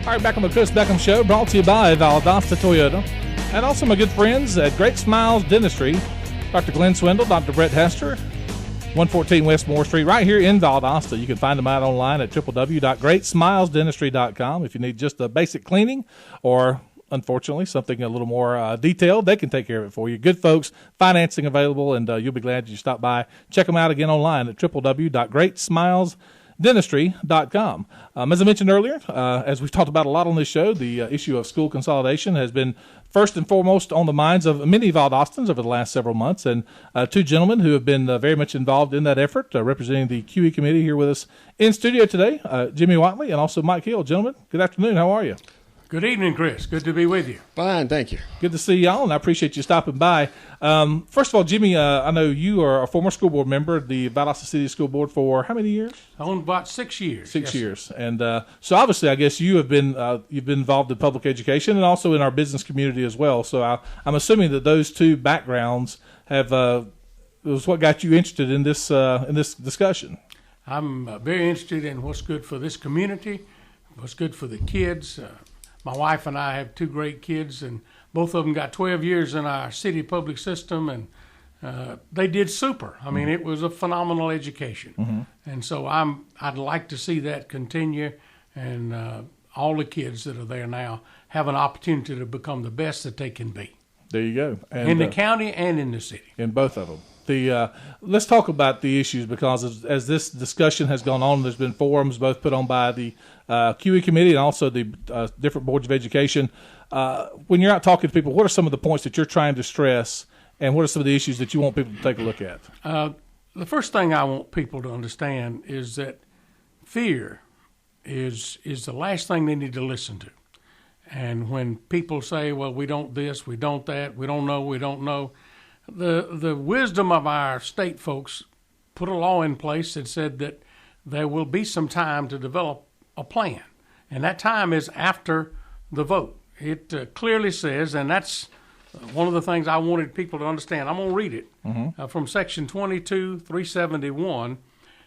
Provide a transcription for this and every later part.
All right, back on the Chris Beckham Show, brought to you by Valdosta Toyota, and also my good friends at Great Smiles Dentistry, Dr. Glenn Swindle, Dr. Brett Hester, 114 West Moore Street, right here in Valdosta. You can find them out online at www.greatsmilesdentistry.com. If you need just a basic cleaning or, unfortunately, something a little more detailed, they can take care of it for you. Good folks, financing available, and you'll be glad you stopped by. Check them out again online at www.greatsmilesdentistry.com. As I mentioned earlier, as we've talked about a lot on this show, the issue of school consolidation has been first and foremost on the minds of many Valdostans over the last several months, and two gentlemen who have been very much involved in that effort, representing the CUEE committee here with us in studio today, Jimmy Watley and also Mike Hill. Gentlemen, good afternoon. How are you? Good evening, Chris. Good to be with you. Fine, thank you. Good to see y'all, and I appreciate you stopping by. First of all, Jimmy, I know you are a former school board member of the Valdosta City School Board for how many years? About 6 years. Six years. And so obviously, I guess you have been you've been involved in public education and also in our business community as well. So I'm assuming that those two backgrounds have was what got you interested in this discussion. I'm very interested in what's good for this community, what's good for the kids. My wife and I have two great kids, and both of them got 12 years in our city public system, and they did super. I mean, it was a phenomenal education. Mm-hmm. And so I'd like to see that continue, and all the kids that are there now have an opportunity to become the best that they can be. There you go. And, in the county and in the city. In both of them. Let's talk about the issues, because as this discussion has gone on, there's been forums both put on by the CUEE committee and also the different boards of education. When you're out talking to people, what are some of the points that you're trying to stress, and what are some of the issues that you want people to take a look at? The first thing I want people to understand is that fear is the last thing they need to listen to. And when people say, well, we don't this, we don't that, we don't know, the wisdom of our state folks put a law in place that said that there will be some time to develop a plan, and that time is after the vote. It clearly says, and that's one of the things I wanted people to understand. I'm going to read it from Section 22-371.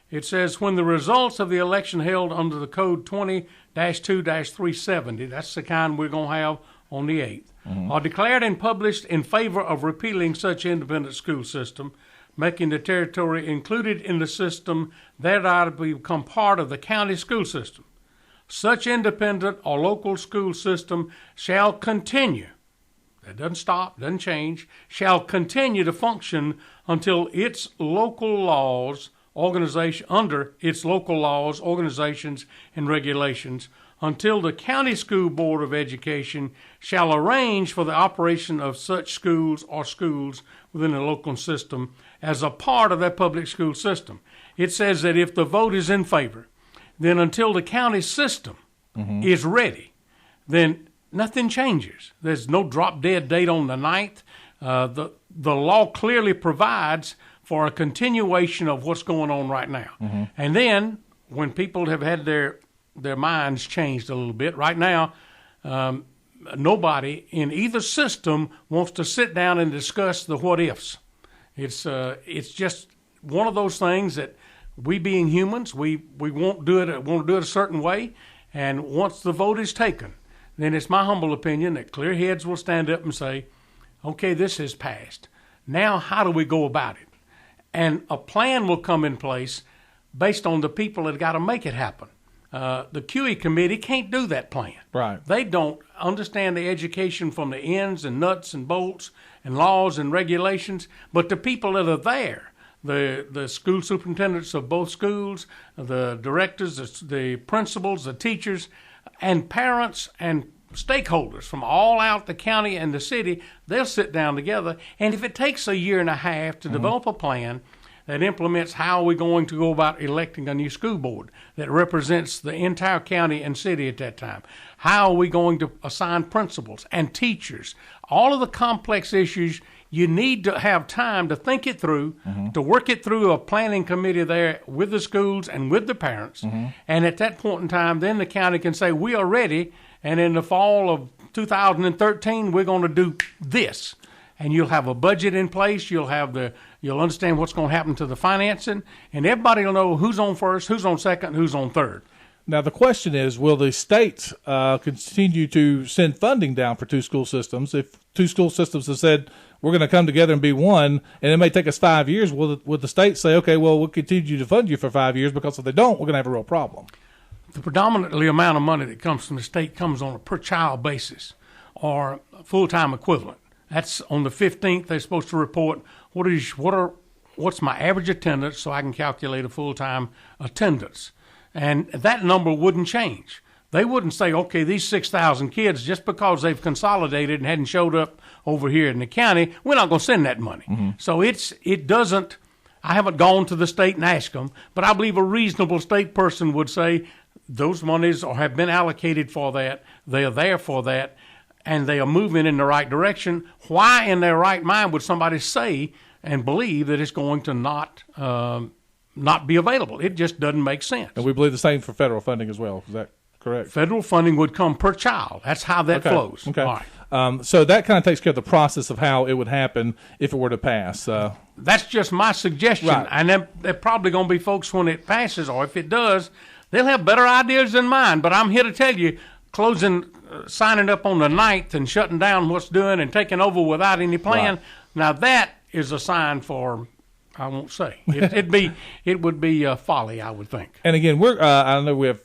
It says, when the results of the election held under the Code 20-2-370, that's the kind we're going to have on the 8th, are declared and published in favor of repealing such independent school system, making the territory included in the system that are to become part of the county school system. Such independent or local school system shall continue, that doesn't stop, doesn't change, shall continue to function until its local laws, under its local laws, organizations, and regulations, until the County School Board of Education shall arrange for the operation of such schools or schools within the local system as a part of that public school system. It says that if the vote is in favor, then until the county system is ready, then nothing changes. There's no drop-dead date on the 9th. The law clearly provides for a continuation of what's going on right now. And then when people have had their minds changed a little bit, right now nobody in either system wants to sit down and discuss the what-ifs. It's just one of those things that we being humans, we want to do it a certain way, and once the vote is taken, then it's my humble opinion that clear heads will stand up and say, okay, this has passed. Now how do we go about it? And a plan will come in place based on the people that got to make it happen. The CUEE committee can't do that plan. Right. They don't understand the education from the ins and nuts and bolts and laws and regulations, but the people that are there, the school superintendents of both schools, the directors, the principals, the teachers, and parents and stakeholders from all out the county and the city, they'll sit down together. And if it takes a year and a half to develop a plan that implements how we're going to go about electing a new school board that represents the entire county and city at that time, how are we going to assign principals and teachers, all of the complex issues, you need to have time to think it through, to work it through a planning committee there with the schools and with the parents. And at that point in time, then the county can say, we are ready, and in the fall of 2013, we're going to do this. And you'll have a budget in place, you'll understand what's going to happen to the financing, and everybody will know who's on first, who's on second, who's on third. Now, the question is, will the state continue to send funding down for two school systems? If two school systems have said, we're going to come together and be one, and it may take us 5 years, will the state say, okay, well, we'll continue to fund you for 5 years, because if they don't, we're going to have a real problem? The predominantly amount of money that comes from the state comes on a per-child basis or full-time equivalent. That's on the 15th. They're supposed to report what's my average attendance so I can calculate a full-time attendance. And that number wouldn't change. They wouldn't say, okay, these 6,000 kids, just because they've consolidated and hadn't showed up over here in the county, we're not going to send that money. Mm-hmm. So it doesn't, I haven't gone to the state and asked them, but I believe a reasonable state person would say those monies have been allocated for that, they are there for that, and they are moving in the right direction. Why in their right mind would somebody say and believe that it's going to not be available? It just doesn't make sense. And we believe the same for federal funding as well. Is that correct? Federal funding would come per child. That's how that flows. Okay. All right. So that kind of takes care of the process of how it would happen if it were to pass. That's just my suggestion. Right. And they're probably going to be folks when it passes, or if it does, they'll have better ideas than mine. But I'm here to tell you, signing up on the 9th and shutting down what's doing and taking over without any plan, right. Now that is a sign for, I won't say. It would be folly, I would think. And again, I know we have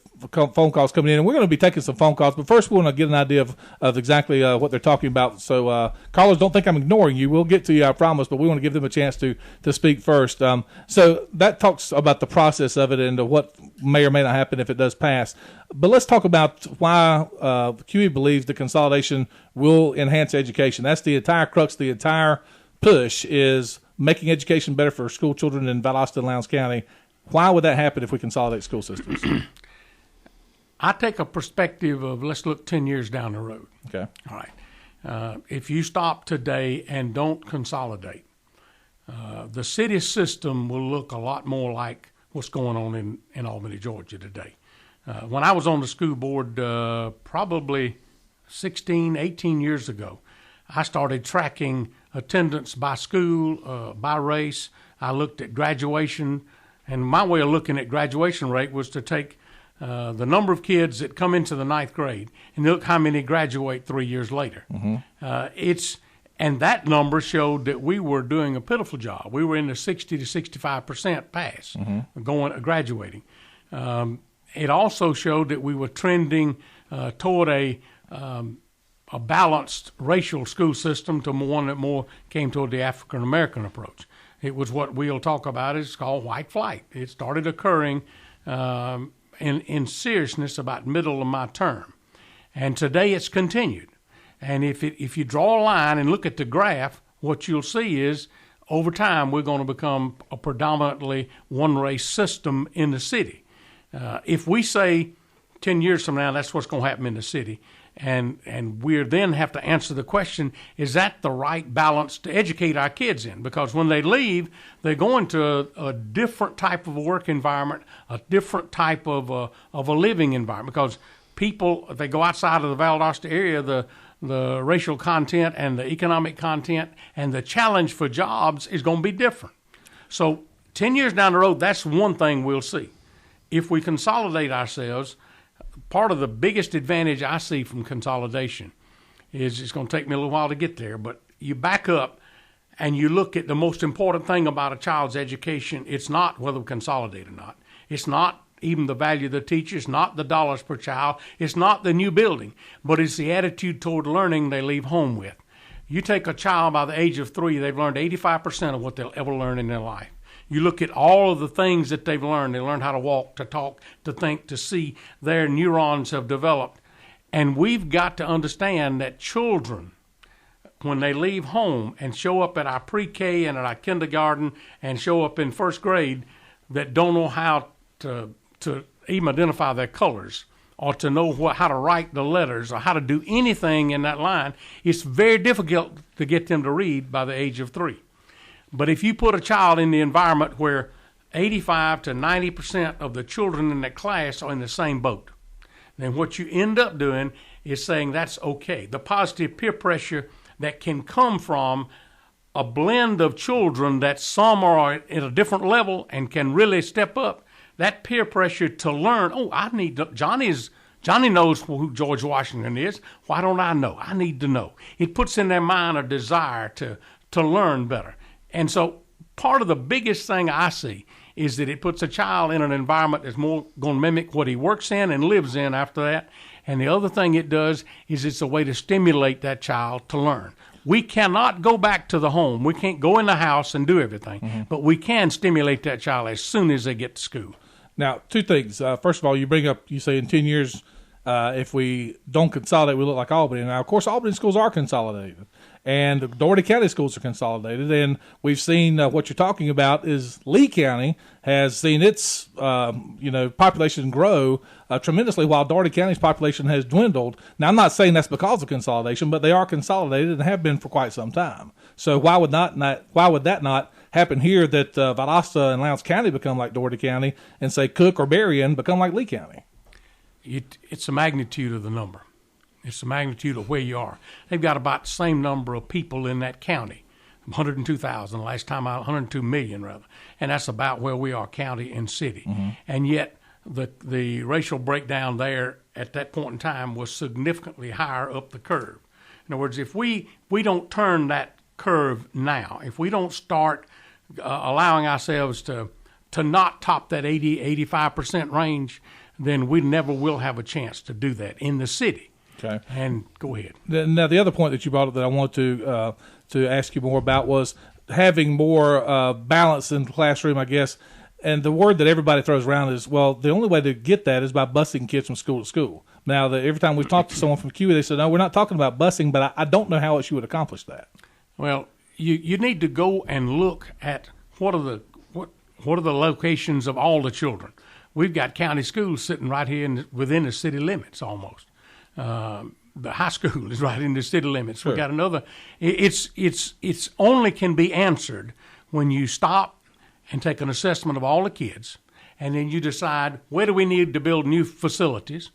phone calls coming in, and we're going to be taking some phone calls. But first, we want to get an idea of exactly what they're talking about. So, callers, don't think I'm ignoring you. We'll get to you, I promise. But we want to give them a chance to speak first. So that talks about the process of it and what may or may not happen if it does pass. But let's talk about why CUEE believes the consolidation will enhance education. That's the entire crux, the entire push is making education better for school children in Valdosta and Lowndes County. Why would that happen if we consolidate school systems? I take a perspective of, let's look 10 years down the road. Okay. All right. If you stop today and don't consolidate, the city system will look a lot more like what's going on in Albany, Georgia today. When I was on the school board probably 16, 18 years ago, I started tracking attendance by school, by race. I looked at graduation, and my way of looking at graduation rate was to take the number of kids that come into the 9th grade and look how many graduate 3 years later. Mm-hmm. And that number showed that we were doing a pitiful job. We were in the 60 to 65% pass, mm-hmm. Graduating. It also showed that we were trending toward a balanced racial school system to one that more came toward the African American approach. It was what we'll talk about. It's called white flight. It started occurring in seriousness about middle of my term, and today it's continued. And if you draw a line and look at the graph, what you'll see is over time we're going to become a predominantly one race system in the city. If we say 10 years from now that's what's going to happen in the city, and we then have to answer the question, is that the right balance to educate our kids in? Because when they leave, they're going to a different type of a work environment, a different type of a living environment. Because people, if they go outside of the Valdosta area, the racial content and the economic content and the challenge for jobs is going to be different. So 10 years down the road, that's one thing we'll see. If we consolidate ourselves, part of the biggest advantage I see from consolidation is, it's going to take me a little while to get there, but you back up and you look at the most important thing about a child's education. It's not whether we consolidate or not. It's not even the value of the teacher. It's not the dollars per child. It's not the new building, but it's the attitude toward learning they leave home with. You take a child by the age of 3, they've learned 85% of what they'll ever learn in their life. You look at all of the things that they've learned. They learned how to walk, to talk, to think, to see. Their neurons have developed. And we've got to understand that children, when they leave home and show up at our pre-K and at our kindergarten and show up in first grade, that don't know how to even identify their colors or to know how to write the letters or how to do anything in that line, it's very difficult to get them to read by the age of 3. But if you put a child in the environment where 85 to 90% of the children in that class are in the same boat, then what you end up doing is saying that's okay. The positive peer pressure that can come from a blend of children that some are at a different level and can really step up, that peer pressure to learn. Oh, Johnny knows who George Washington is. Why don't I know? I need to know. It puts in their mind a desire to learn better. And so part of the biggest thing I see is that it puts a child in an environment that's more going to mimic what he works in and lives in after that. And the other thing it does is it's a way to stimulate that child to learn. We cannot go back to the home. We can't go in the house and do everything, but we can stimulate that child as soon as they get to school. Now, two things. First of all, you say in 10 years, if we don't consolidate, we look like Albany. Now, of course, Albany schools are consolidated, and Dougherty County schools are consolidated, and we've seen what you're talking about is Lee County has seen its population grow tremendously, while Dougherty County's population has dwindled. Now, I'm not saying that's because of consolidation, but they are consolidated and have been for quite some time. So why would that not happen here, that Valdosta and Lowndes County become like Dougherty County, and say Cook or Berrien become like Lee County? It's the magnitude of the number. It's the magnitude of where you are. They've got about the same number of people in that county, 102,000 last time out, 102 million rather, and that's about where we are, county and city. And yet the racial breakdown there at that point in time was significantly higher up the curve. In other words, if we don't turn that curve now, if we don't start allowing ourselves to not top that 80-85% range, then we never will have a chance to do that in the city. Okay. And go ahead. Now, the other point that you brought up that I wanted to ask you more about was having more balance in the classroom, I guess. And the word that everybody throws around is, well, the only way to get that is by busing kids from school to school. Now, every time we've talked to someone from CUEE, they said, no, we're not talking about busing, but I don't know how else you would accomplish that. Well, you need to go and look at what are the locations of all the children. We've got county schools sitting right here within the city limits almost. The high school is right in the city limits. Sure. We got another. It's only can be answered when you stop and take an assessment of all the kids, and then you decide where do we need to build new facilities,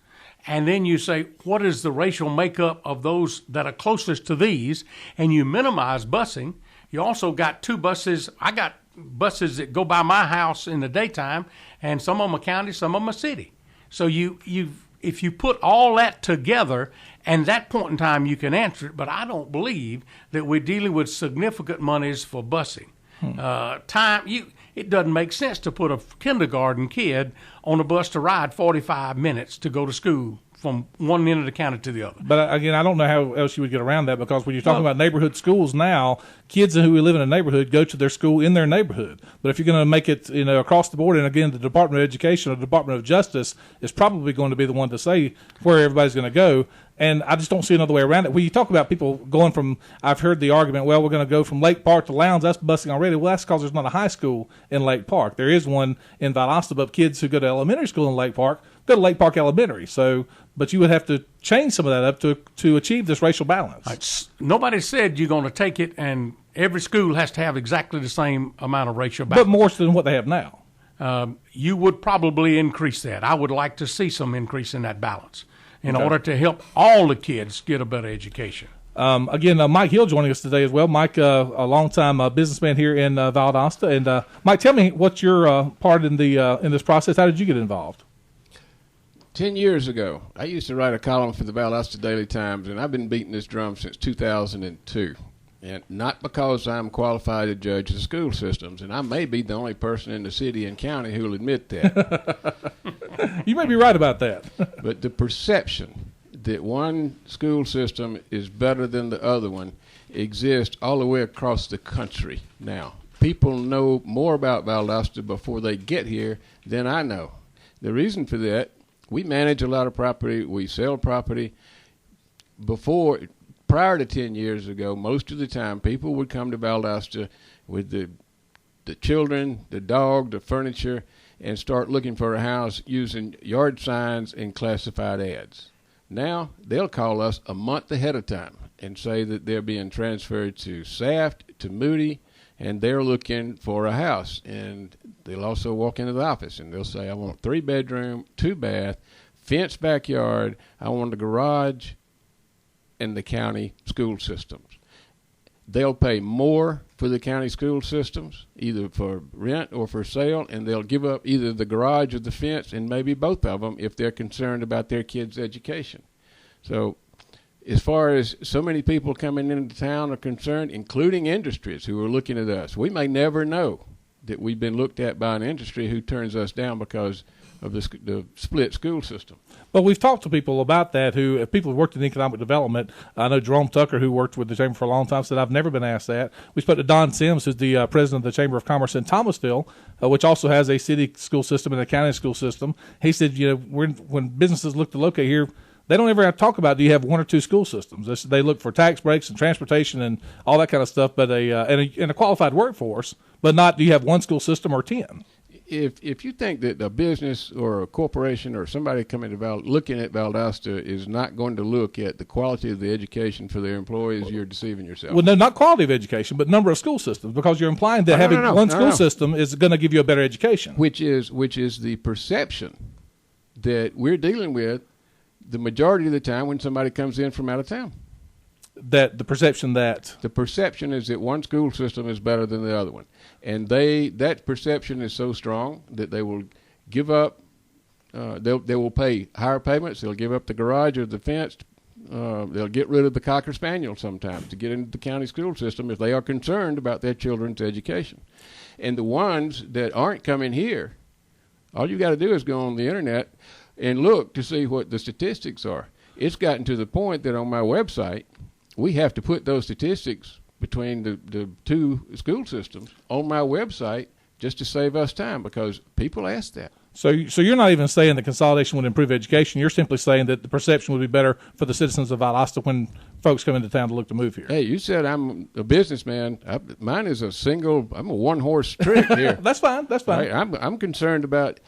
and then you say what is the racial makeup of those that are closest to these, and you minimize busing. You also got two buses. I got buses that go by my house in the daytime, and some of them are county, some of them are city. So if you put all that together, and that point in time you can answer it, but I don't believe that we're dealing with significant monies for busing. It doesn't make sense to put a kindergarten kid on a bus to ride 45 minutes to go to school from one end of the county to the other. But again, I don't know how else you would get around that, because when you're talking about neighborhood schools now, kids who live in a neighborhood go to their school in their neighborhood. But if you're going to make it across the board, and again, the Department of Education or the Department of Justice is probably going to be the one to say where everybody's going to go. And I just don't see another way around it. When you talk about people going from, I've heard the argument, well, we're going to go from Lake Park to Lowndes, that's busing already. Well, that's because there's not a high school in Lake Park. There is one in Valdosta, but kids who go to elementary school in Lake Park go to Lake Park Elementary. So, but you would have to change some of that up to achieve this racial balance. Nobody said you're going to take it and every school has to have exactly the same amount of racial balance. But more than what they have now. You would probably increase that. I would like to see some increase in that balance in order to help all the kids get a better education. Again, Mike Hill joining us today as well. Mike, a longtime businessman here in Valdosta. And Mike, tell me what's your part in this process. How did you get involved? 10 years ago, I used to write a column for the Valdosta Daily Times, and I've been beating this drum since 2002. And not because I'm qualified to judge the school systems, and I may be the only person in the city and county who will admit that. You may be right about that. But the perception that one school system is better than the other one exists all the way across the country now. People know more about Valdosta before they get here than I know. The reason for that, we manage a lot of property, we sell property. Prior to 10 years ago, most of the time people would come to Valdosta with the children, the dog, the furniture, and start looking for a house using yard signs and classified ads. Now, they'll call us a month ahead of time and say that they're being transferred to Saft, to Moody, and they're looking for a house. And they'll also walk into the office and they'll say, I want 3-bedroom, 2-bath, fenced backyard, I want a garage, and the county school systems. They'll pay more for the county school systems, either for rent or for sale, and they'll give up either the garage or the fence, and maybe both of them if they're concerned about their kids' education. So as far as so many people coming into town are concerned, including industries who are looking at us, we may never know that we've been looked at by an industry who turns us down because of the split school system. But we've talked to people about that who, people who worked in economic development. I know Jerome Tucker, who worked with the Chamber for a long time, said, I've never been asked that. We spoke to Don Sims, who's the president of the Chamber of Commerce in Thomasville, which also has a city school system and a county school system. He said, when businesses look to locate here, they don't ever have to talk about, do you have one or two school systems? They look for tax breaks and transportation and all that kind of stuff, but and a qualified workforce, but not do you have one school system or 10. If you think that a business or a corporation or somebody coming to looking at Valdosta is not going to look at the quality of the education for their employees, you're deceiving yourself. Well, no, not quality of education, but number of school systems, because you're implying that having one school system is going to give you a better education. Which is the perception that we're dealing with the majority of the time when somebody comes in from out of town. The perception is that one school system is better than the other one, and that perception is so strong that they will give up. They will pay higher payments. They'll give up the garage or the fence. They'll get rid of the Cocker Spaniel sometimes to get into the county school system if they are concerned about their children's education. And the ones that aren't coming here, all you got to do is go on the internet and look to see what the statistics are. It's gotten to the point that on my website, we have to put those statistics between the two school systems on my website just to save us time, because people ask that. So you're not even saying that consolidation would improve education. You're simply saying that the perception would be better for the citizens of Valdosta when folks come into town to look to move here. Hey, you said I'm a businessman. Mine is I'm a one-horse trick here. That's fine. Right? I'm concerned about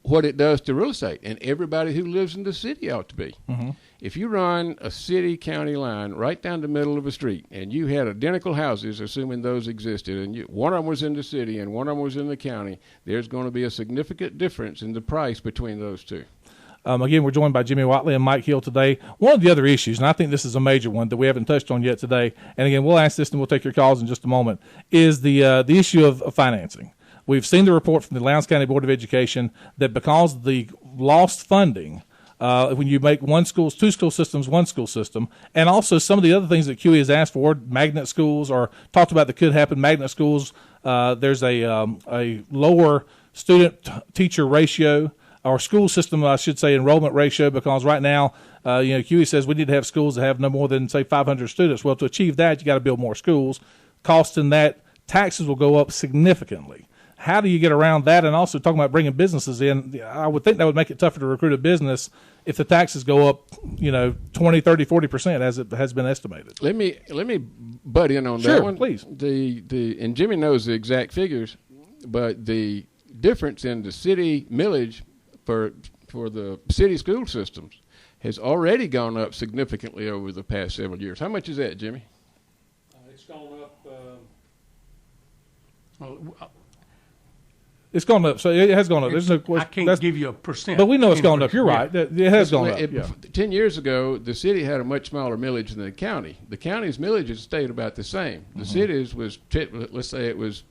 what it does to real estate, and everybody who lives in the city ought to be. Mm-hmm. If you run a city-county line right down the middle of a street, and you had identical houses, assuming those existed, and one of them was in the city and one of them was in the county, there's going to be a significant difference in the price between those two. Again, we're joined by Jimmy Watley and Mike Hill today. One of the other issues, and I think this is a major one that we haven't touched on yet today, and again, we'll ask this and we'll take your calls in just a moment, is the issue of financing. We've seen the report from the Lowndes County Board of Education that because of the lost funding, when you make two school systems, one school system, and also some of the other things that CUEE has asked for, magnet schools, or talked about that could happen, magnet schools, there's a lower student-teacher ratio, or school system, I should say, enrollment ratio, because right now, CUEE says we need to have schools that have no more than, say, 500 students. Well, to achieve that, you got to build more schools. Cost in that, taxes will go up significantly. How do you get around that? And also talking about bringing businesses in, I would think that would make it tougher to recruit a business if the taxes go up, 20, 30, 40%, as it has been estimated. Let me butt in on that one. Sure, please. And Jimmy knows the exact figures, but the difference in the city millage for the city school systems has already gone up significantly over the past several years. How much is that, Jimmy? It's gone up. It's gone up, so it has gone up. There's no question. I can't give you a percent. But we know it's gone up. You're right. It has gone up. 10 years ago, the city had a much smaller millage than the county. The county's millage has stayed about the same. The city's was, let's say it was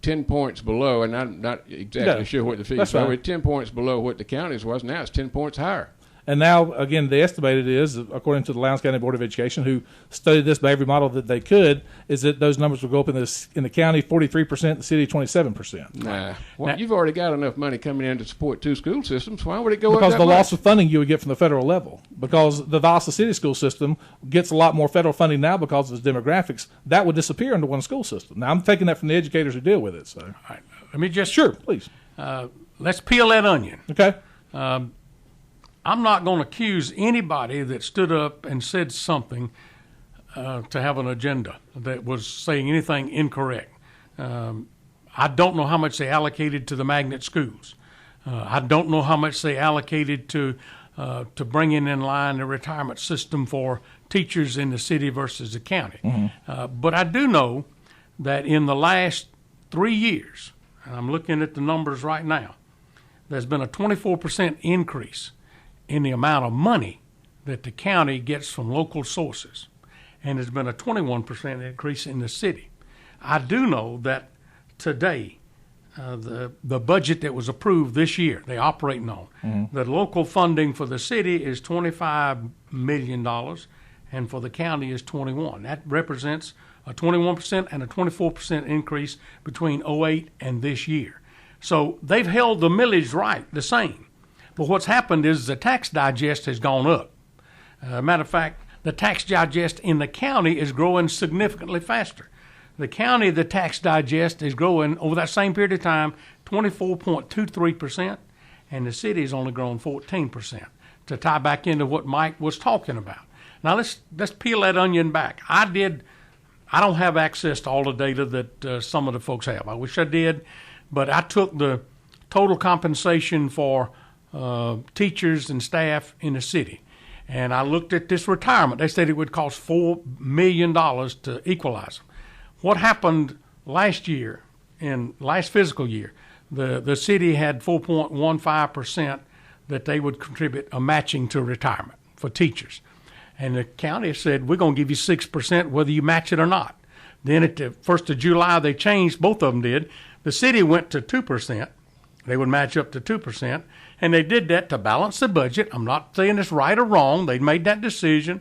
10 points below, and I'm not exactly sure what the figures were. 10 points below what the county's was. Now it's 10 points higher. And now, again, the estimated is, according to the Lowndes County Board of Education, who studied this by every model that they could, is that those numbers will go up in the county 43%, the city 27%. Nah. Well, you've already got enough money coming in to support two school systems. Why would it go up because that the much? loss of funding you would get from the federal level. Because the Valdosta City school system gets a lot more federal funding now because of its demographics. That would disappear under one school system. Now, I'm taking that from the educators who deal with it. So, all right. Let me just sure, please. Let's peel that onion. Okay. I'm not going to accuse anybody that stood up and said something to have an agenda that was saying anything incorrect. I don't know how much they allocated to the magnet schools. I don't know how much they allocated to bringing in line the retirement system for teachers in the city versus the county. Mm-hmm. But I do know that in the last 3 years, and I'm looking at the numbers right now, there's been a 24% increase in the amount of money that the county gets from local sources. and there's been a 21% increase in the city. I do know that today, the budget that was approved this year, they operating on, the local funding for the city is $25 million, and for the county is 21. That represents a 21% and a 24% increase between '08 and this year. So they've held the millage right the same. But what's happened is the tax digest has gone up. Matter of fact, the tax digest in the county is growing significantly faster. The county, the tax digest is growing over that same period of time 24.23%, and the city has only grown 14%, to tie back into what Mike was talking about. Now let's peel that onion back. I don't have access to all the data that some of the folks have. I wish I did, but I took the total compensation for teachers and staff in the city, and I looked at this retirement. They said it would cost $4 million to equalize them. What happened last year, in last fiscal year, the city had 4.15% that they would contribute a matching to retirement for teachers. And the county said, we're going to give you 6% whether you match it or not. Then at the 1st of July, they changed, both of them did. The city went to 2%. They would match up to 2%. And they did that to balance the budget. I'm not saying it's right or wrong. They made that decision.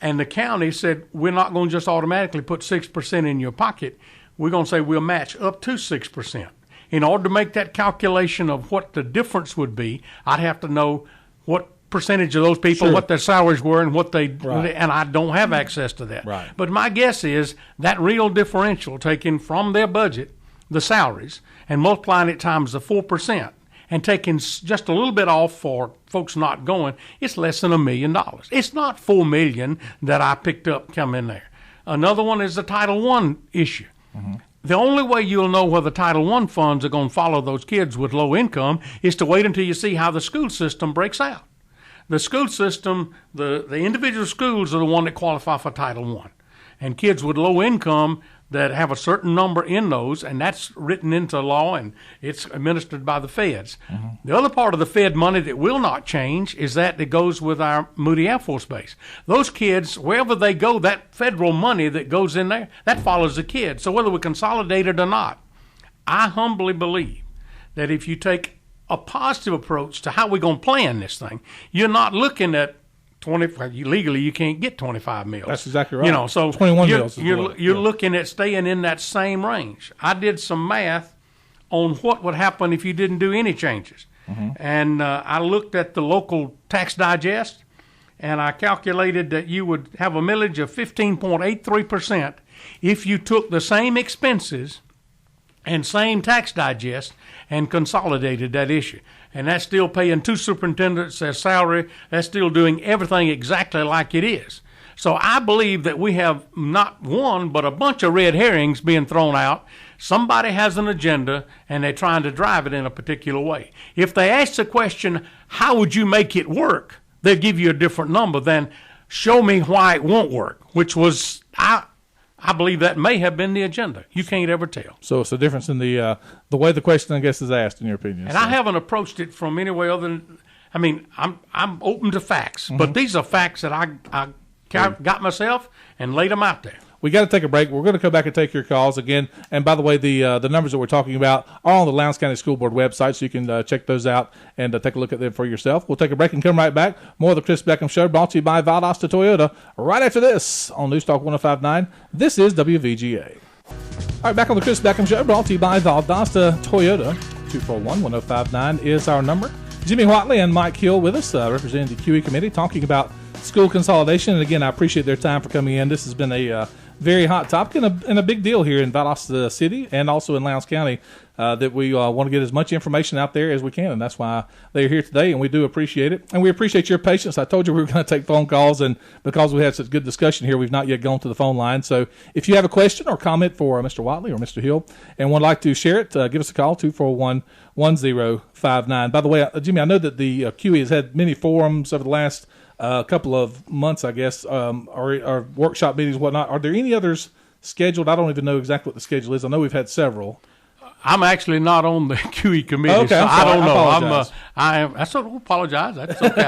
And the county said, we're not going to just automatically put 6% in your pocket. We're going to say we'll match up to 6%. In order to make that calculation of what the difference would be, I'd have to know what percentage of those people, sure, what their salaries were and what they, right, and I don't have access to that. Right. But my guess is that real differential taken from their budget, the salaries, and multiplying it times the 4%, and taking just a little bit off for folks not going, it's less than $1 million. It's not $4 million that I picked up come in there. Another one is the Title I issue. Mm-hmm. The only way you'll know whether Title I funds are going to follow those kids with low income is to wait until you see how the school system breaks out. The school system, the individual schools are the one that qualify for Title I. And kids with low income that have a certain number in those, and that's written into law and it's administered by the feds. Mm-hmm. The other part of the Fed money that will not change is that goes with our Moody Air Force Base. Those kids, wherever they go, that federal money that goes in there, that follows the kids. So whether we consolidate it or not, I humbly believe that if you take a positive approach to how we're going to plan this thing, you're not looking at 20. Legally, you can't get 25 meals. That's exactly right. You know, so 21 meals. You're looking at staying in that same range. I did some math on what would happen if you didn't do any changes, and I looked at the local tax digest, and I calculated that you would have a millage of 15.83% if you took the same expenses and same tax digest and consolidated that issue. And that's still paying 2 superintendents their salary. That's still doing everything exactly like it is. So I believe that we have not one, but a bunch of red herrings being thrown out. Somebody has an agenda, and they're trying to drive it in a particular way. If they ask the question, how would you make it work, they'll give you a different number than show me why it won't work, which was, I believe that may have been the agenda. You can't ever tell. So it's a difference in the way the question, I guess, is asked, in your opinion. And I haven't approached it from any way other than, I mean, I'm open to facts, but these are facts that I got myself and laid them out there. We got to take a break. We're going to come back and take your calls again. And by the way, the numbers that we're talking about are on the Lowndes County School Board website, so you can check those out and take a look at them for yourself. We'll take a break and come right back. More of the Chris Beckham Show, brought to you by Valdosta Toyota, right after this on News Talk 105.9. This is WVGA. All right, back on the Chris Beckham Show, brought to you by Valdosta Toyota. 241-1059 is our number. Jimmy Whatley and Mike Hill with us, representing the CUEE committee, talking about school consolidation. And again, I appreciate their time for coming in. This has been a very hot topic and a big deal here in Valdosta City and also in Lowndes County, that we want to get as much information out there as we can, and that's why they're here today, and we do appreciate it. And we appreciate your patience. I told you we were going to take phone calls, and because we had such good discussion here, we've not yet gone to the phone line. So if you have a question or comment for Mr. Whatley or Mr. Hill and would like to share it, give us a call, 241-1059. By the way, Jimmy, I know that the CUEE has had many forums over the last couple of months, I guess, or workshop meetings, whatnot. Are there any others scheduled? I don't even know exactly what the schedule is. I know we've had several. I'm actually not on the CUEE committee, Okay, so I'm I sorry. don't I know. apologize. I don't apologize. That's okay.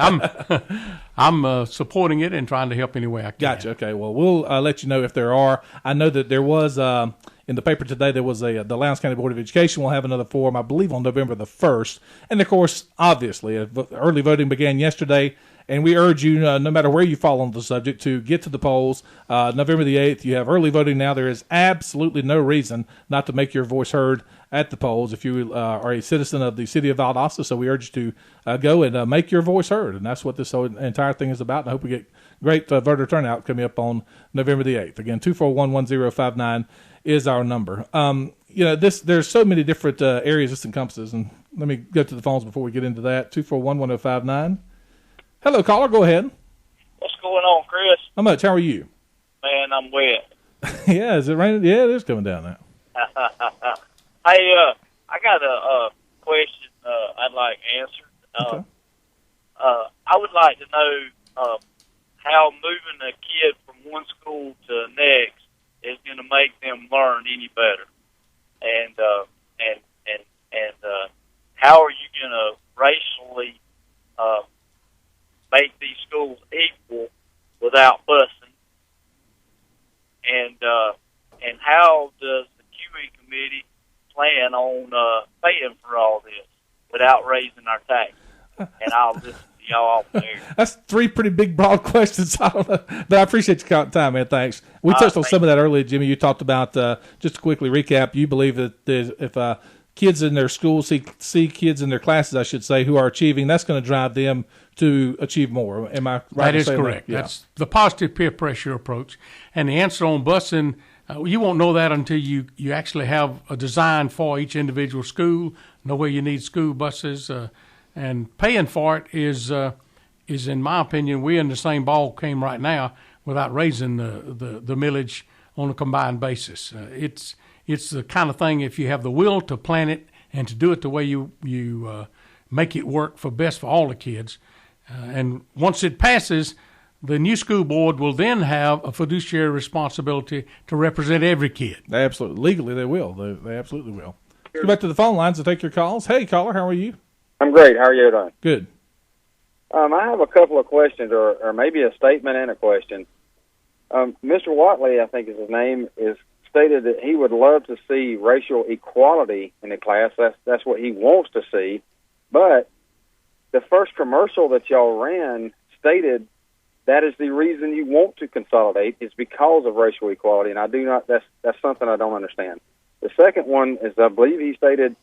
I'm supporting it and trying to help any way I can. Gotcha. Okay. Well, we'll let you know if there are. I know that there was in the paper today. There was the Lowndes County Board of Education will have another forum, I believe, on November the 1st. And of course, obviously, early voting began yesterday. And we urge you, no matter where you fall on the subject, to get to the polls. November the 8th, you have early voting now. There is absolutely no reason not to make your voice heard at the polls if you are a citizen of the city of Valdosta. So we urge you to go and make your voice heard. And that's what this whole entire thing is about. And I hope we get great voter turnout coming up on November the 8th. Again, 241-1059 is our number. There's so many different areas this encompasses. And let me go to the phones before we get into that. 241-1059. Hello, caller. Go ahead. What's going on, Chris? How much? How are you? Man, I'm wet. Yeah, is it raining? Yeah, it is coming down now. Hey, I got a question I'd like answered. Okay. I would like to know how moving a kid from one school to the next is going to make them learn any better, and how are you going to racially make these schools equal without busing, and how does the CUEE committee plan on paying for all this without raising our taxes? And I'll listen to y'all off there. That's three pretty big, broad questions. I don't know, but I appreciate your time, man. Thanks. We touched on some of that earlier, Jimmy. You talked about, just to quickly recap, you believe that if kids in their schools see kids in their classes, I should say, who are achieving, that's going to drive them to achieve more. Am I right? That is correct. Yeah. That's the positive peer pressure approach. And the answer on busing, you won't know that until you actually have a design for each individual school, know where you need school buses, and paying for it is, in my opinion, we're in the same ball game right now without raising the millage on a combined basis. It's the kind of thing, if you have the will to plan it and to do it the way you make it work for best for all the kids. And once it passes, the new school board will then have a fiduciary responsibility to represent every kid. They absolutely. Legally, they will. They absolutely will. Let's go back to the phone lines to take your calls. Hey, caller, how are you? I'm great. How are you doing? Good. I have a couple of questions, or maybe a statement and a question. Mr. Watley, I think is his name, is stated that he would love to see racial equality in the class. That's what he wants to see. But the first commercial that y'all ran stated that is the reason you want to consolidate is because of racial equality, and I do not. That's something I don't understand. The second one is, I believe he stated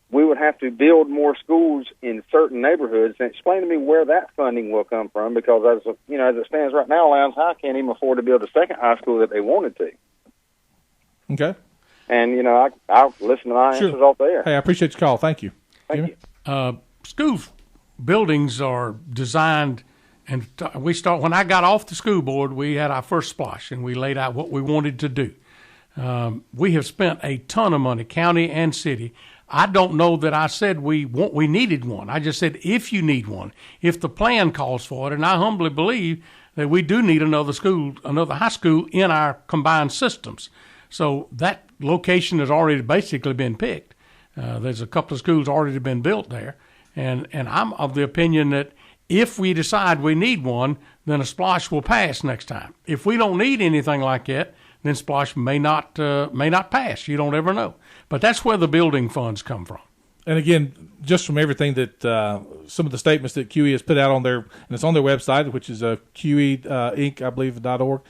we would have to build more schools in certain neighborhoods. And explain to me where that funding will come from, because as it stands right now, Lowndes High can't even afford to build a second high school that they wanted to. Okay. And I'll listen to my answers off there. Hey, I appreciate your call. Thank you. Thank you. School buildings are designed, and when I got off the school board, we had our first splosh, and we laid out what we wanted to do. We have spent a ton of money, county and city. I don't know that I said we needed one. I just said if you need one, if the plan calls for it, and I humbly believe that we do need another high school in our combined systems. So that location has already basically been picked. There's a couple of schools already been built there, and I'm of the opinion that if we decide we need one, then a splosh will pass next time. If we don't need anything like that, then splosh may not pass. You don't ever know. But that's where the building funds come from. And again, just from everything that some of the statements that CUEE has put out on their, and it's on their website, which is CUEE Inc., I believe, .org,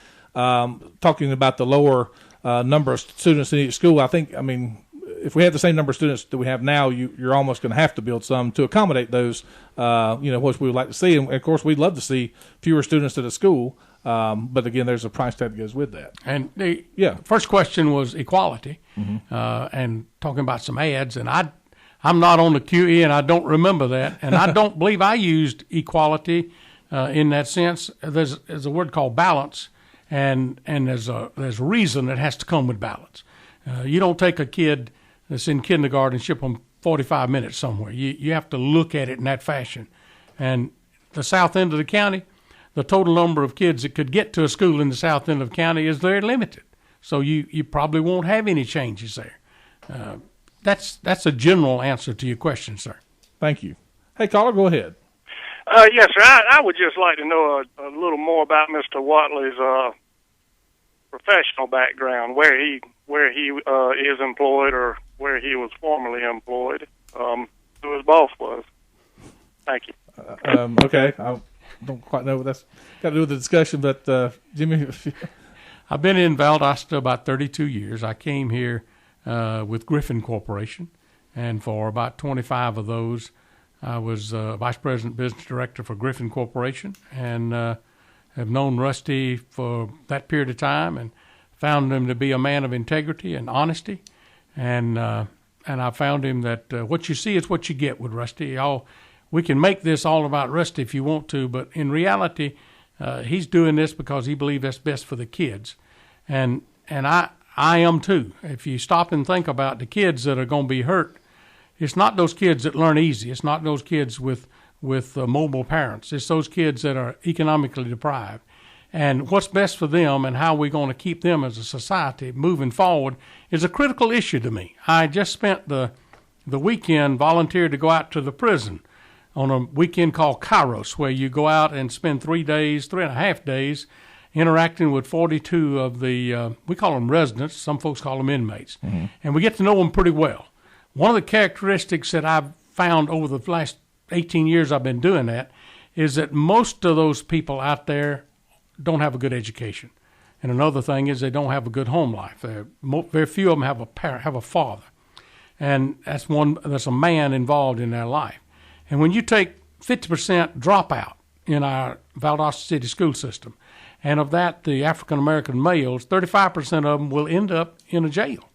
talking about the lower number of students in each school. I mean, if we had the same number of students that we have now, you're almost going to have to build some to accommodate those, which we would like to see. And, of course, we'd love to see fewer students at a school. But, again, there's a price tag that goes with that. And the first question was equality, and talking about some ads. And I'm not on the CUEE, and I don't remember that. And I don't believe I used equality in that sense. There's a word called balance, and there's a reason that has to come with balance. You don't take a kid that's in kindergarten and ship them 45 minutes somewhere. You have to look at it in that fashion. And the south end of the county, the total number of kids that could get to a school in the south end of the county is very limited. So you probably won't have any changes there. that's a general answer to your question, sir. Thank you. Hey, caller, go ahead. Yes, sir. I would just like to know a little more about Mr. Watley's professional background, where he is employed or where he was formerly employed, who his boss was. Thank you. Okay, I don't quite know what that's got to do with the discussion, but Jimmy. I've been in Valdosta about 32 years. I came here with Griffin Corporation, and for about 25 of those, I was Vice President Business Director for Griffin Corporation, and have known Rusty for that period of time and found him to be a man of integrity and honesty. And I found him that what you see is what you get with Rusty. We can make this all about Rusty if you want to, but in reality, he's doing this because he believes that's best for the kids. And I am too. If you stop and think about the kids that are going to be hurt, it's not those kids that learn easy. It's not those kids with mobile parents. It's those kids that are economically deprived. And what's best for them and how we're going to keep them as a society moving forward is a critical issue to me. I just spent the weekend volunteered to go out to the prison on a weekend called Kairos, where you go out and spend 3.5 days, interacting with 42 of the, we call them residents, some folks call them inmates. Mm-hmm. And we get to know them pretty well. One of the characteristics that I've found over the last 18 years I've been doing that is that most of those people out there don't have a good education. And another thing is they don't have a good home life. Very few of them have a father. And that's a man involved in their life. And when you take 50% dropout in our Valdosta City school system, and of that, the African-American males, 35% of them will end up in a jail.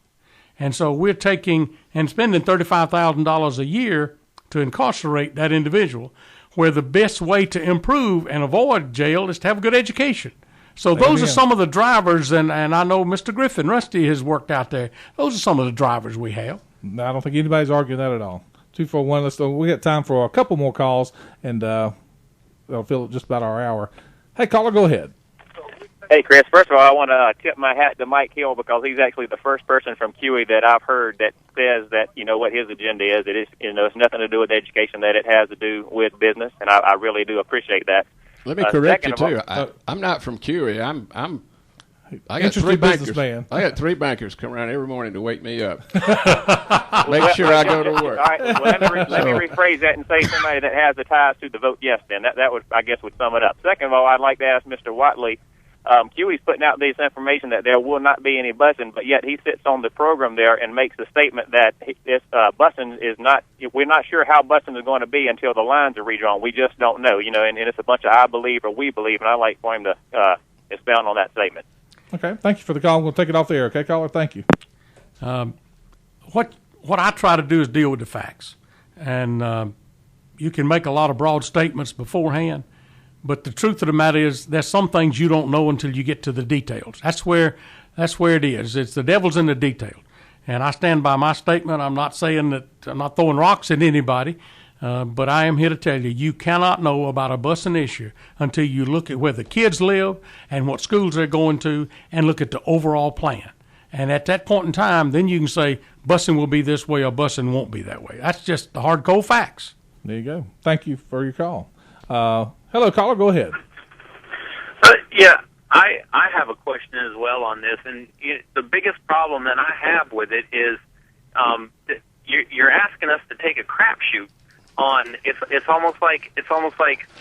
And so we're taking and spending $35,000 a year to incarcerate that individual, where the best way to improve and avoid jail is to have a good education. So those are some of the drivers, and I know Mr. Griffin, Rusty, has worked out there. Those are some of the drivers we have. No, I don't think anybody's arguing that at all. 241. We got time for a couple more calls, and I'll fill just about our hour. Hey, caller, go ahead. Hey, Chris. First of all, I want to tip my hat to Mike Hill, because he's actually the first person from CUEE that I've heard that says that, what his agenda is. It is, it's nothing to do with education, that it has to do with business, and I really do appreciate that. Let me correct you too. I'm not from CUEE. I got three bankers. I got three bankers come around every morning to wake me up. Make sure I go to work. All right. Well, let me rephrase that and say somebody that has the ties to the vote yes. Then that would, I guess, would sum it up. Second of all, I'd like to ask Mr. Watley. CUEE's putting out this information that there will not be any busing, but yet he sits on the program there and makes a statement that this busing is not. We're not sure how busing is going to be until the lines are redrawn. We just don't know. And it's a bunch of I believe or we believe, and I'd like for him to expound on that statement. Okay, thank you for the call. We'll take it off the air. Okay, caller, thank you. What I try to do is deal with the facts, and you can make a lot of broad statements beforehand, but the truth of the matter is there's some things you don't know until you get to the details. That's where it is. It's the devil's in the detail, and I stand by my statement. I'm not saying that I'm not throwing rocks at anybody. But I am here to tell you, you cannot know about a busing issue until you look at where the kids live and what schools they're going to and look at the overall plan. And at that point in time, then you can say busing will be this way or busing won't be that way. That's just the hardcore facts. There you go. Thank you for your call. Hello, caller. Go ahead. Yeah, I have a question as well on this. And the biggest problem that I have with it is you're asking us to take a crapshoot on it's almost like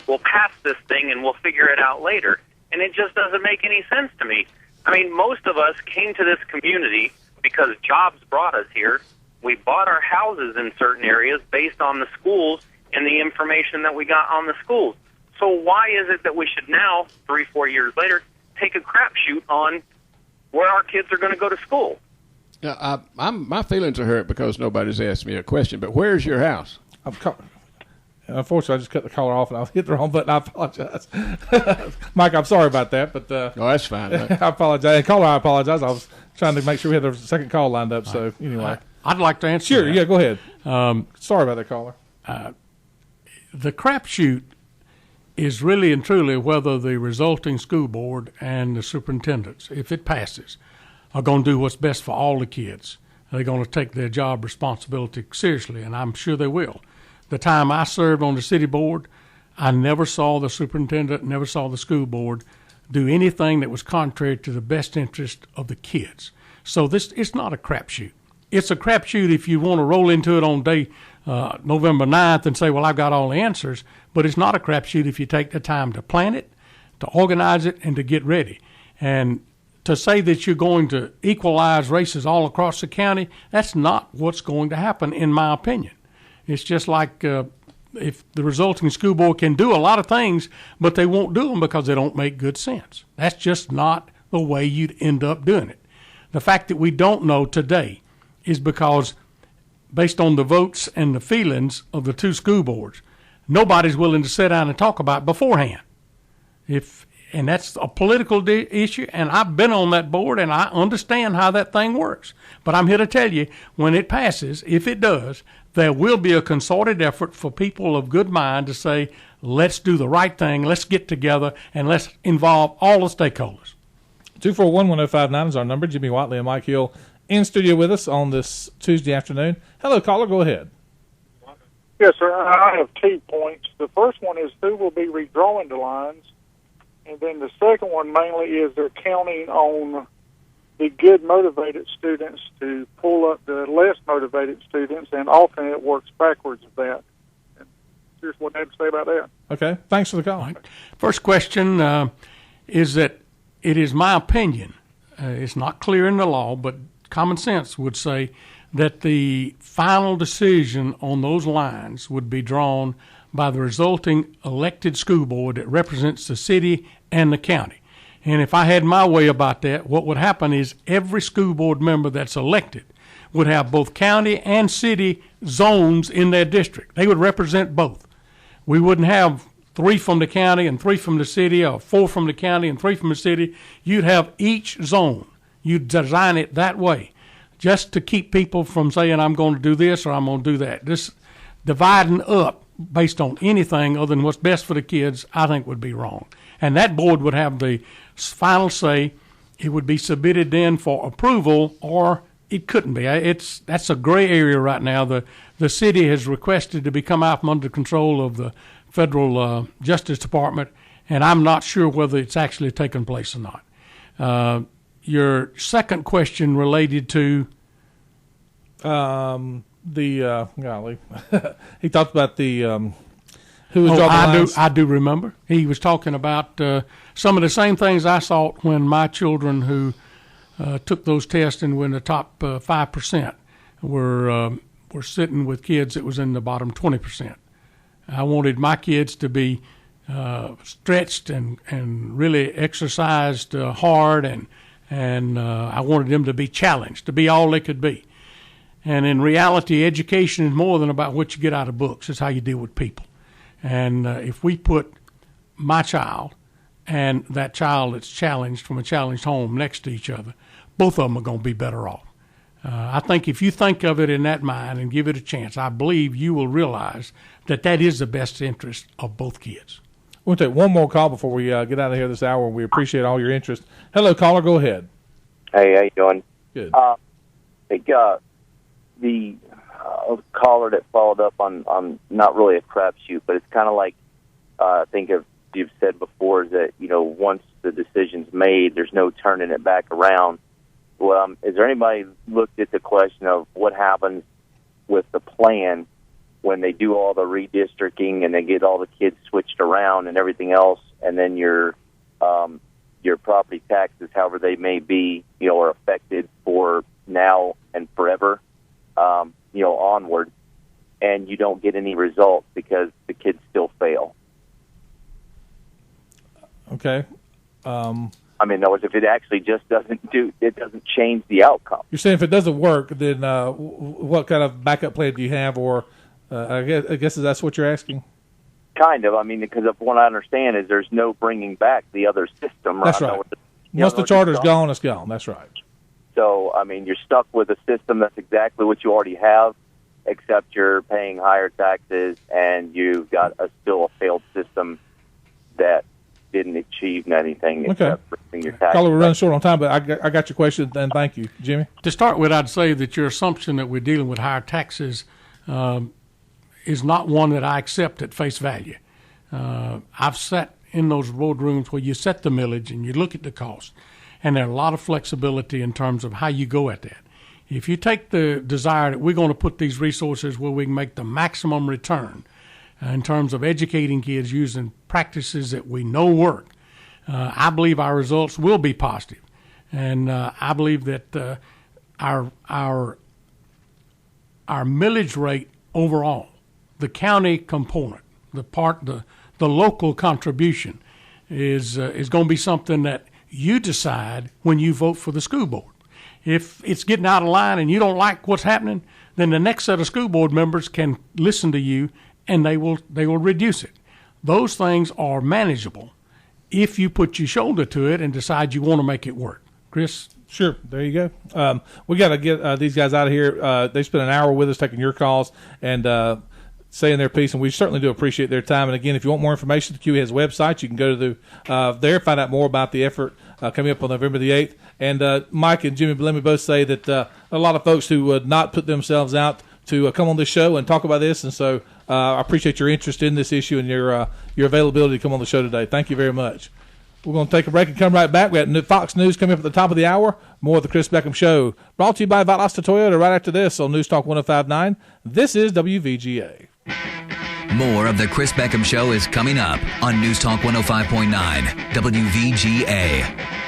we'll pass this thing and we'll figure it out later, and it just doesn't make any sense to me. I mean, most of us came to this community because jobs brought us here. We bought our houses in certain areas based on the schools and the information that we got on the schools. So why is it that we should now, 3-4 years later, take a crapshoot on where our kids are going to go to school? My feelings are hurt because nobody's asked me a question, but where's your house? Unfortunately, I just cut the caller off and I hit the wrong button. I apologize. Mike, I'm sorry about that. But no, that's fine. I apologize. And caller, I apologize. I was trying to make sure we had the second call lined up. So anyway. I'd like to answer Sure, that. Yeah, go ahead. Sorry about that, caller. The crapshoot is really and truly whether the resulting school board and the superintendents, if it passes, are going to do what's best for all the kids. they're going to take their job responsibility seriously, and I'm sure they will. The time I served on the city board, I never saw the superintendent, never saw the school board do anything that was contrary to the best interest of the kids. So it's not a crapshoot. It's a crapshoot if you want to roll into it on day November 9th and say, well, I've got all the answers, but it's not a crapshoot if you take the time to plan it, to organize it, and to get ready. And to say that you're going to equalize races all across the county, that's not what's going to happen, in my opinion. It's just like if the resulting school board can do a lot of things, but they won't do them because they don't make good sense. That's just not the way you'd end up doing it. The fact that we don't know today is because, based on the votes and the feelings of the two school boards, nobody's willing to sit down and talk about it beforehand. And that's a political issue, and I've been on that board, and I understand how that thing works. But I'm here to tell you, when it passes, if it does, there will be a concerted effort for people of good mind to say, let's do the right thing, let's get together, and let's involve all the stakeholders. 241-1059 is our number. Jimmy Watley and Mike Hill in studio with us on this Tuesday afternoon. Hello, caller. Go ahead. Yes, sir. I have 2 points. The first one is who will be redrawing the lines. And then the second one mainly is they're counting on the good motivated students to pull up the less motivated students, and often it works backwards of that. And here's what I have to say about that. Okay. Thanks for the call. Right. First question is that it is my opinion, it's not clear in the law, but common sense would say that the final decision on those lines would be drawn by the resulting elected school board that represents the city and the county. And if I had my way about that, what would happen is every school board member that's elected would have both county and city zones in their district. They would represent both. We wouldn't have 3 from the county and 3 from the city, or 4 from the county and 3 from the city. You'd have each zone. You'd design it that way, just to keep people from saying, I'm going to do this or I'm going to do that. This dividing up based on anything other than what's best for the kids, I think would be wrong. And that board would have the final say. It would be submitted then for approval, or it couldn't be. That's a gray area right now. The city has requested to become out from under control of the federal Justice Department, and I'm not sure whether it's actually taken place or not. Your second question related to golly, he talked about the who was drawing the lines. I do remember. He was talking about some of the same things I saw when my children who took those tests and were in the top 5% were sitting with kids that was in the bottom 20%. I wanted my kids to be stretched and really exercised hard, and I wanted them to be challenged, to be all they could be. And in reality, education is more than about what you get out of books. It's how you deal with people. And if we put my child and that child that's challenged from a challenged home next to each other, both of them are going to be better off. I think if you think of it in that mind and give it a chance, I believe you will realize that that is the best interest of both kids. We'll take one more call before we get out of here this hour. We appreciate all your interest. Hello, caller. Go ahead. Hey, how you doing? Good. I think the caller that followed up on not really a crapshoot, but it's kind of like I think you've said before, is that, once the decision's made, there's no turning it back around. Well, is there anybody looked at the question of what happens with the plan when they do all the redistricting and they get all the kids switched around and everything else, and then your property taxes, however they may be, are affected for now and forever, onward, and you don't get any results because the kids still fail. Okay. I mean, in other words, if it actually just doesn't change the outcome. You're saying if it doesn't work, then what kind of backup plan do you have, or I guess that's what you're asking? Kind of. I mean, because of what I understand is there's no bringing back the other system. Right? That's right. Once the charter's gone, it's gone. That's right. So, I mean, you're stuck with a system that's exactly what you already have, except you're paying higher taxes, and you've got still a failed system that didn't achieve anything Okay. except raising your taxes. Caller, we're running short on time, but I got your question, and thank you. Jimmy? To start with, I'd say that your assumption that we're dealing with higher taxes is not one that I accept at face value. I've sat in those boardrooms where you set the millage and you look at the cost, and there's a lot of flexibility in terms of how you go at that. If you take the desire that we're going to put these resources where we can make the maximum return in terms of educating kids using practices that we know work, I believe our results will be positive. And I believe that our millage rate overall, the county component, the local contribution is going to be something that you decide when you vote for the school board. If it's getting out of line and you don't like what's happening, then the next set of school board members can listen to you and they will reduce it. Those things are manageable if you put your shoulder to it and decide you want to make it work. Chris? Sure. There you go. We got to get these guys out of here. They spent an hour with us taking your calls and saying their piece, and we certainly do appreciate their time. And again, if you want more information, the CUEE has a website. You can go to there, find out more about the effort coming up on November the 8th. And Mike and Jimmy, let me both say that a lot of folks who would not put themselves out to come on this show and talk about this, and so I appreciate your interest in this issue and your availability to come on the show today. Thank you very much. We're going to take a break and come right back. We got Fox News coming up at the top of the hour. More of the Chris Beckham Show. Brought to you by Valdosta Toyota right after this on News Talk 105.9. This is WVGA. More of the Chris Beckham Show is coming up on News Talk 105.9 WVGA.